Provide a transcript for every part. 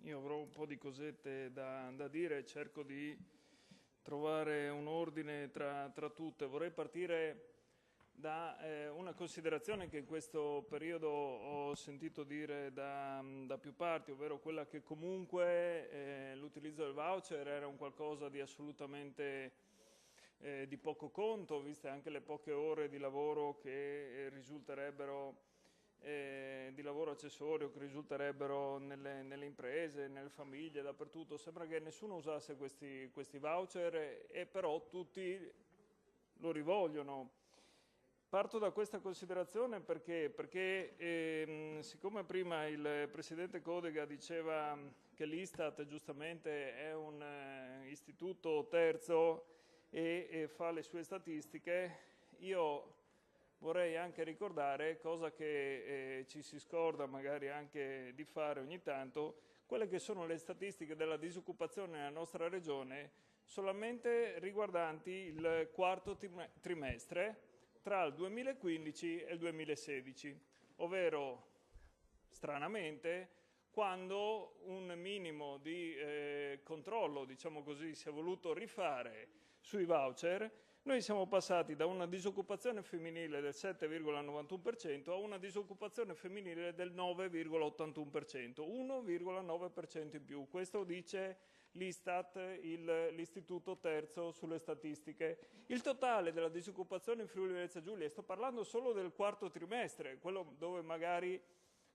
Io avrò un po' di cosette da dire, cerco di trovare un ordine tra tutte. Vorrei partire da una considerazione che in questo periodo ho sentito dire da più parti, ovvero quella che comunque l'utilizzo del voucher era un qualcosa di assolutamente di poco conto, viste anche le poche ore di lavoro che risulterebbero di lavoro accessorio che risulterebbero nelle imprese, nelle famiglie, dappertutto. Sembra che nessuno usasse questi voucher e però tutti lo rivogliono. Parto da questa considerazione perché siccome prima il Presidente Codega diceva che l'Istat giustamente è un istituto terzo e fa le sue statistiche, io vorrei anche ricordare, cosa che ci si scorda magari anche di fare ogni tanto, quelle che sono le statistiche della disoccupazione nella nostra regione solamente riguardanti il quarto trimestre tra il 2015 e il 2016, ovvero stranamente quando un minimo di controllo, diciamo così, si è voluto rifare sui voucher, noi siamo passati da una disoccupazione femminile del 7,91% a una disoccupazione femminile del 9,81%, 1,9% in più. Questo dice l'Istat, l'istituto terzo sulle statistiche. Il totale della disoccupazione in Friuli Venezia Giulia, sto parlando solo del quarto trimestre, quello dove magari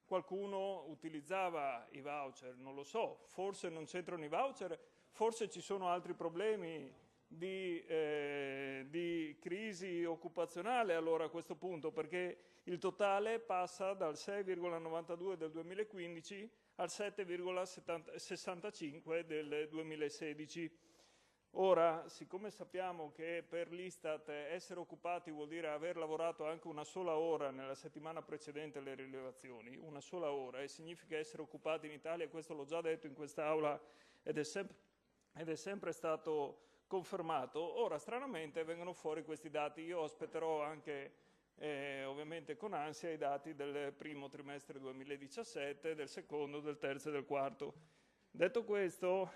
qualcuno utilizzava i voucher, non lo so, forse non c'entrano i voucher, forse ci sono altri problemi di crisi occupazionale allora a questo punto, perché il totale passa dal 6,92 del 2015 al 7,65 del 2016. Ora, siccome sappiamo che per l'Istat essere occupati vuol dire aver lavorato anche una sola ora nella settimana precedente alle rilevazioni, una sola ora, e significa essere occupati in Italia, questo l'ho già detto in quest'Aula ed è sempre stato confermato. Ora, stranamente, vengono fuori questi dati. Io aspetterò anche, ovviamente con ansia, i dati del primo trimestre 2017, del secondo, del terzo e del quarto. Detto questo,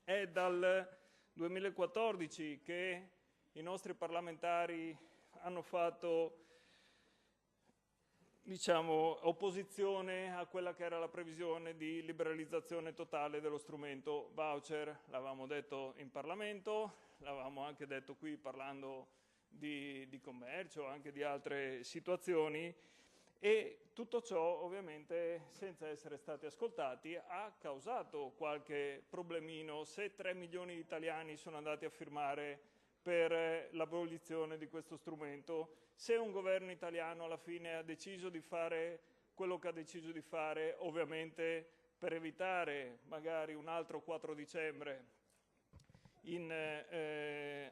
è dal 2014 che i nostri parlamentari hanno fatto, diciamo, opposizione a quella che era la previsione di liberalizzazione totale dello strumento voucher. L'avevamo detto in Parlamento, l'avevamo anche detto qui parlando di commercio, anche di altre situazioni, e tutto ciò ovviamente senza essere stati ascoltati ha causato qualche problemino. Se 3 milioni di italiani sono andati a firmare per l'abolizione di questo strumento, se un governo italiano alla fine ha deciso di fare quello che ha deciso di fare, ovviamente per evitare magari un altro 4 dicembre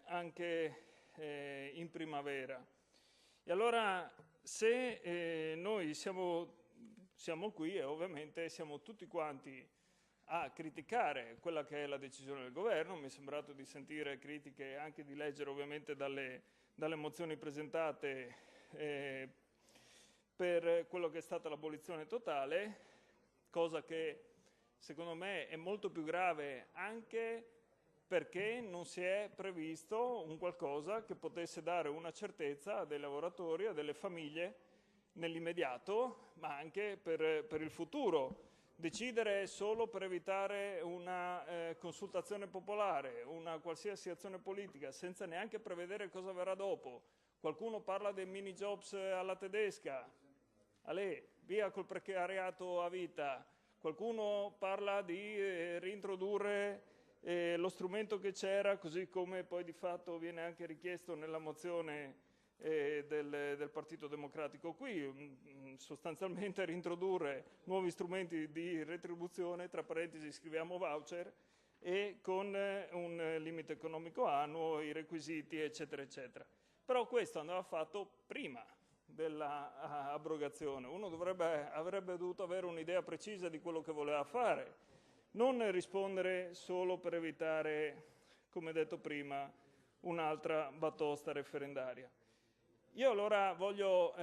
anche in primavera. E allora se noi siamo qui e ovviamente siamo tutti quanti a criticare quella che è la decisione del governo, mi è sembrato di sentire critiche, anche di leggere ovviamente dalle mozioni presentate per quello che è stata l'abolizione totale, cosa che secondo me è molto più grave anche perché non si è previsto un qualcosa che potesse dare una certezza a dei lavoratori, a delle famiglie nell'immediato, ma anche per il futuro. Decidere solo per evitare una consultazione popolare, una qualsiasi azione politica, senza neanche prevedere cosa verrà dopo. Qualcuno parla dei mini jobs alla tedesca, via col precariato a vita. Qualcuno parla di reintrodurre lo strumento che c'era, così come poi di fatto viene anche richiesto nella mozione del Partito Democratico qui, sostanzialmente reintrodurre nuovi strumenti di retribuzione, tra parentesi scriviamo voucher, e con un limite economico annuo, i requisiti, eccetera, eccetera. Però questo andava fatto prima dell'abrogazione. Uno avrebbe dovuto avere un'idea precisa di quello che voleva fare, non rispondere solo per evitare, come detto prima, un'altra batosta referendaria. Io allora voglio,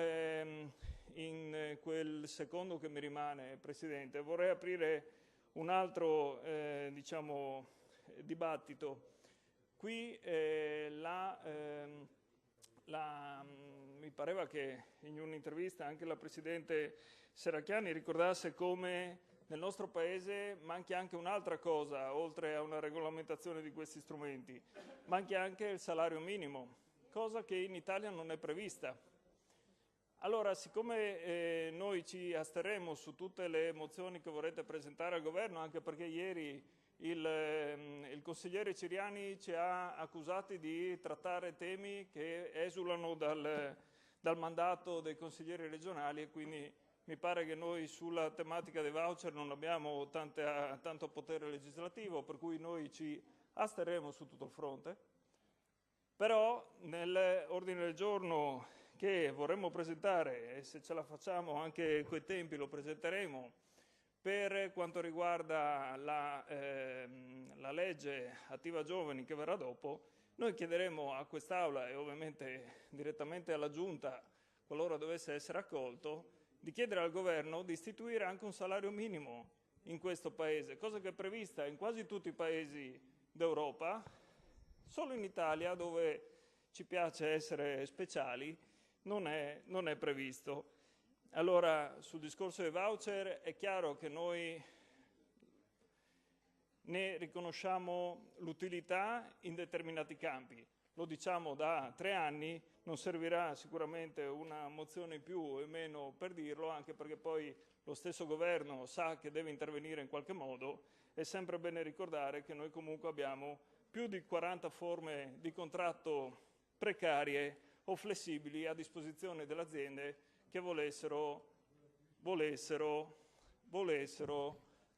in quel secondo che mi rimane, Presidente, vorrei aprire un altro diciamo, dibattito. Qui mi pareva che in un'intervista anche la Presidente Serracchiani ricordasse come nel nostro Paese manchi anche un'altra cosa, oltre a una regolamentazione di questi strumenti, manchi anche il salario minimo, cosa che in Italia non è prevista. Allora, siccome noi ci asterremo su tutte le mozioni che vorrete presentare al Governo, anche perché ieri il consigliere Ciriani ci ha accusati di trattare temi che esulano dal mandato dei consiglieri regionali, e quindi mi pare che noi sulla tematica dei voucher non abbiamo tanto potere legislativo, per cui noi ci asterremo su tutto il fronte. Però nell'ordine del giorno che vorremmo presentare, e se ce la facciamo anche coi tempi lo presenteremo, per quanto riguarda la legge Attiva Giovani che verrà dopo, noi chiederemo a quest'Aula e ovviamente direttamente alla Giunta, qualora dovesse essere accolto, di chiedere al Governo di istituire anche un salario minimo in questo Paese, cosa che è prevista in quasi tutti i Paesi d'Europa. Solo in Italia, dove ci piace essere speciali, non è previsto. Allora, sul discorso dei voucher è chiaro che noi ne riconosciamo l'utilità in determinati campi. Lo diciamo da 3 anni, non servirà sicuramente una mozione in più o in meno per dirlo, anche perché poi lo stesso governo sa che deve intervenire in qualche modo. È sempre bene ricordare che noi comunque abbiamo più di 40 forme di contratto precarie o flessibili a disposizione delle aziende che volessero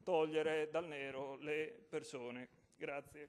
togliere dal nero le persone. Grazie.